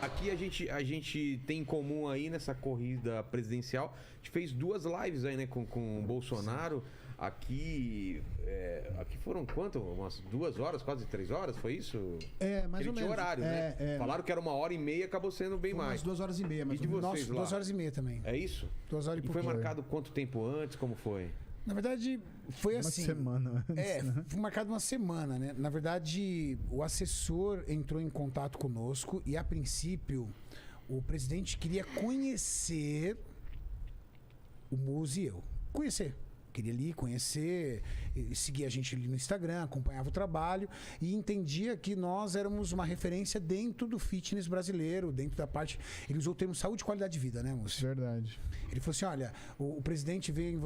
aqui a gente tem em comum aí nessa corrida presidencial. A gente fez 2 lives aí, né, com o Bolsonaro. Aqui foram quanto? Umas 2 horas, quase 3 horas, foi isso? Mais ou menos. Tinha horário, né? Falaram que era 1h30, acabou sendo bem mais. Umas 2h30, mas e de vocês lá? 2h30 também. É isso? 2 horas e pouquinho. E foi marcado quanto tempo antes? Como foi? Na verdade, foi assim. Uma semana antes, né? Foi marcado uma semana, né? Na verdade, o assessor entrou em contato conosco e, a princípio, o presidente queria conhecer o Muzi e eu. Queria ali conhecer, seguir a gente ali no Instagram, acompanhava o trabalho e entendia que nós éramos uma referência dentro do fitness brasileiro, dentro da parte... Ele usou o termo saúde e qualidade de vida, né, moço? Verdade. Ele falou assim, olha, o presidente vê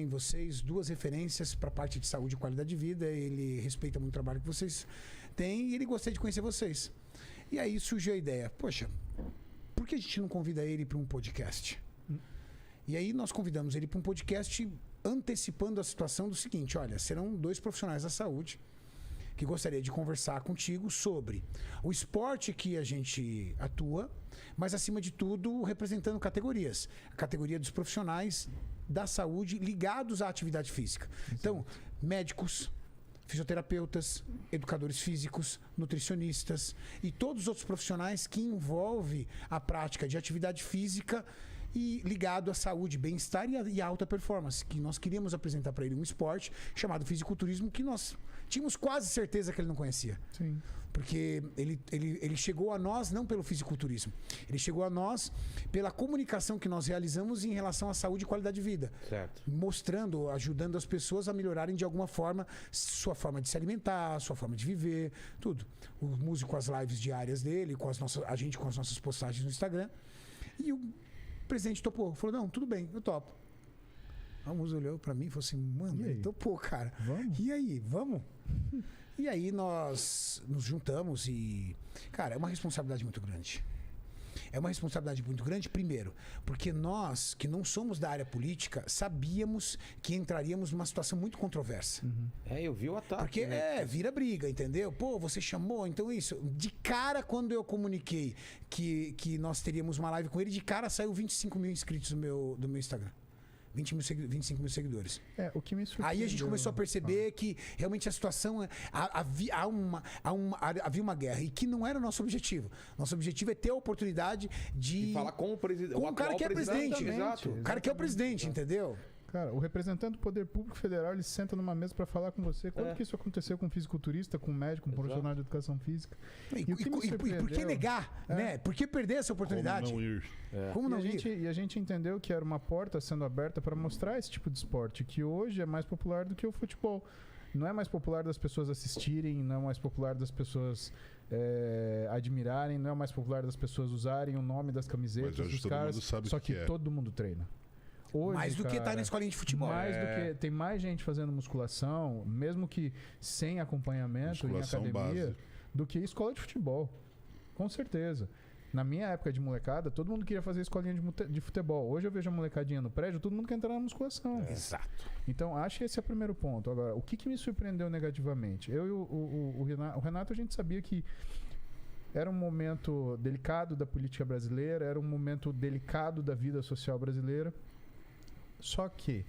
em vocês 2 referências para a parte de saúde e qualidade de vida, ele respeita muito o trabalho que vocês têm e ele gostaria de conhecer vocês. E aí surgiu a ideia, poxa, por que a gente não convida ele para um podcast? E aí nós convidamos ele para um podcast antecipando a situação do seguinte, olha, serão 2 profissionais da saúde que gostaria de conversar contigo sobre o esporte que a gente atua, mas acima de tudo representando categorias. A categoria dos profissionais da saúde ligados à atividade física. Exato. Então, médicos, fisioterapeutas, educadores físicos, nutricionistas e todos os outros profissionais que envolvem a prática de atividade física e ligado à saúde, bem-estar e à alta performance, que nós queríamos apresentar para ele um esporte chamado fisiculturismo que nós tínhamos quase certeza que ele não conhecia. Sim. Porque ele chegou a nós não pelo fisiculturismo, ele chegou a nós pela comunicação que nós realizamos em relação à saúde e qualidade de vida. Certo. Mostrando, ajudando as pessoas a melhorarem de alguma forma sua forma de se alimentar, sua forma de viver, tudo. O músico com as lives diárias dele, a gente com as nossas postagens no Instagram. E o presidente topou, falou, não, tudo bem, eu topo. A música olhou pra mim e falou assim, mano, ele topou, cara. Vamos? E aí, vamos? E aí nós nos juntamos e, cara, é uma responsabilidade muito grande. É uma responsabilidade muito grande, primeiro, porque nós, que não somos da área política, sabíamos que entraríamos numa situação muito controversa. Uhum. Eu vi o ataque. Porque, vira briga, entendeu? Pô, você chamou, então isso. De cara, quando eu comuniquei que nós teríamos uma live com ele, de cara saiu 25 mil inscritos do meu Instagram. 25 mil seguidores. O que me surpreendeu... Aí a gente começou a perceber que realmente a situação... Havia uma guerra e que não era o nosso objetivo. Nosso objetivo é ter a oportunidade de... falar com o presidente. Com o cara que é presidente. Exato. O cara que é o presidente, entendeu? Cara, o representante do Poder Público Federal, ele senta numa mesa para falar com você. Quando que isso aconteceu com um fisiculturista, com um médico, com um profissional de educação física? E por que negar? Né? Por que perder essa oportunidade? Como não ir? Como não ir? E a gente entendeu que era uma porta sendo aberta para mostrar esse tipo de esporte, que hoje é mais popular do que o futebol. Não é mais popular das pessoas assistirem, não é mais popular das pessoas admirarem, não é mais popular das pessoas usarem o nome das camisetas dos caras, só que todo mundo treina. Hoje, mais do que estar na escolinha de futebol. Mais do que tem mais gente fazendo musculação, mesmo que sem acompanhamento em academia, base. do que escola de futebol. Com certeza. Na minha época de molecada, todo mundo queria fazer escolinha de futebol. Hoje eu vejo a molecadinha no prédio, todo mundo quer entrar na musculação. Exato. Então, acho que esse é o primeiro ponto. Agora, o que me surpreendeu negativamente? Eu e o Renato, a gente sabia que era um momento delicado da política brasileira, era um momento delicado da vida social brasileira. Só que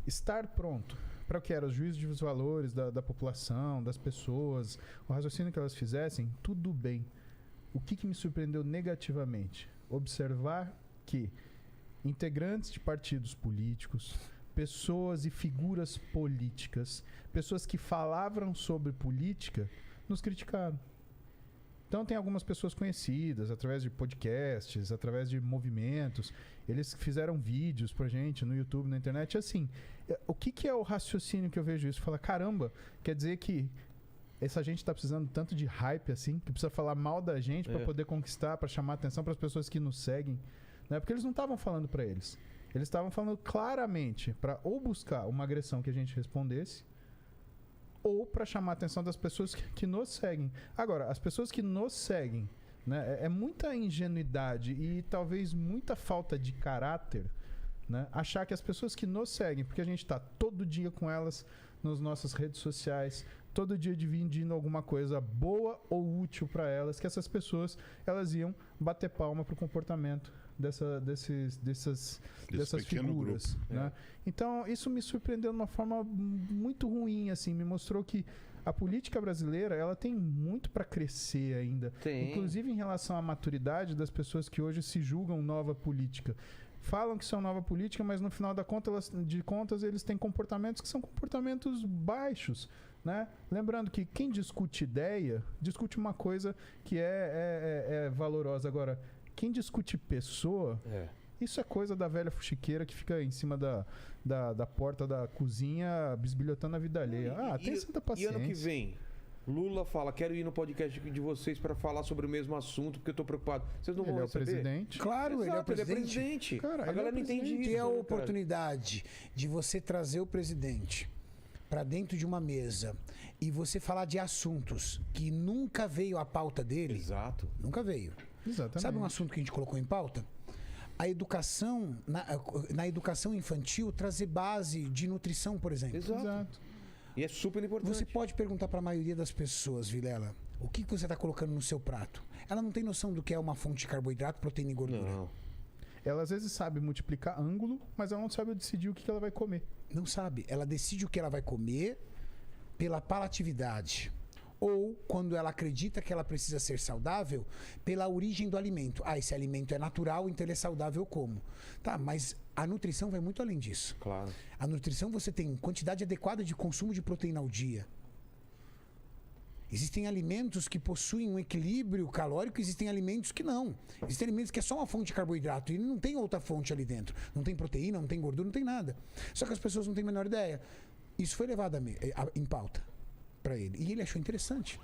estar pronto para o que era os juízos de valores da população, das pessoas, o raciocínio que elas fizessem, tudo bem. O que me surpreendeu negativamente? Observar que integrantes de partidos políticos, pessoas e figuras políticas, pessoas que falavam sobre política, nos criticaram. Então tem algumas pessoas conhecidas, através de podcasts, através de movimentos, eles fizeram vídeos pra gente no YouTube, na internet. Assim, o que é o raciocínio que eu vejo isso? Fala, caramba, quer dizer que essa gente tá precisando tanto de hype assim, que precisa falar mal da gente pra poder conquistar, pra chamar atenção para as pessoas que nos seguem, né? Porque eles não estavam falando pra eles. Eles estavam falando claramente pra ou buscar uma agressão que a gente respondesse, ou para chamar a atenção das pessoas que nos seguem. Agora, as pessoas que nos seguem, né, é muita ingenuidade e talvez muita falta de caráter, né, achar que as pessoas que nos seguem, porque a gente está todo dia com elas nas nossas redes sociais, todo dia dividindo alguma coisa boa ou útil para elas, que essas pessoas elas iam bater palma pro comportamento dessas figuras, né? Então isso me surpreendeu de uma forma muito ruim, assim, me mostrou que a política brasileira ela tem muito para crescer ainda, inclusive em relação à maturidade das pessoas que hoje se julgam nova política. Falam que são nova política, mas no final de contas eles têm comportamentos que são comportamentos baixos, né? Lembrando que quem discute ideia, discute uma coisa que é valorosa. Agora, quem discute pessoa, isso é coisa da velha fuxiqueira que fica em cima da porta da cozinha bisbilhotando a vida alheia. Tem santa paciência. E ano que vem, Lula fala, quero ir no podcast de vocês para falar sobre o mesmo assunto, porque eu tô preocupado. Vocês não vão receber? Ele é o presidente. Claro, Exato, ele é o presidente. Cara, a galera não entende isso. E a oportunidade de você trazer o presidente para dentro de uma mesa e você falar de assuntos que nunca veio à pauta dele. Exato. Nunca veio. Exatamente. Sabe um assunto que a gente colocou em pauta? A educação, na educação infantil, trazer base de nutrição, por exemplo. Exato. E é super importante. Você pode perguntar para a maioria das pessoas, Vilela, o que você está colocando no seu prato? Ela não tem noção do que é uma fonte de carboidrato, proteína e gordura. Não. Ela às vezes sabe multiplicar ângulo, mas ela não sabe decidir o que ela vai comer. Não sabe. Ela decide o que ela vai comer pela palatividade. Ou, quando ela acredita que ela precisa ser saudável, pela origem do alimento. Esse alimento é natural, então ele é saudável como? Tá, mas a nutrição vai muito além disso. Claro. A nutrição você tem quantidade adequada de consumo de proteína ao dia. Existem alimentos que possuem um equilíbrio calórico, existem alimentos que não. Existem alimentos que é só uma fonte de carboidrato e não tem outra fonte ali dentro. Não tem proteína, não tem gordura, não tem nada. Só que as pessoas não têm a menor ideia. Isso foi levado em pauta para ele. E ele achou interessante.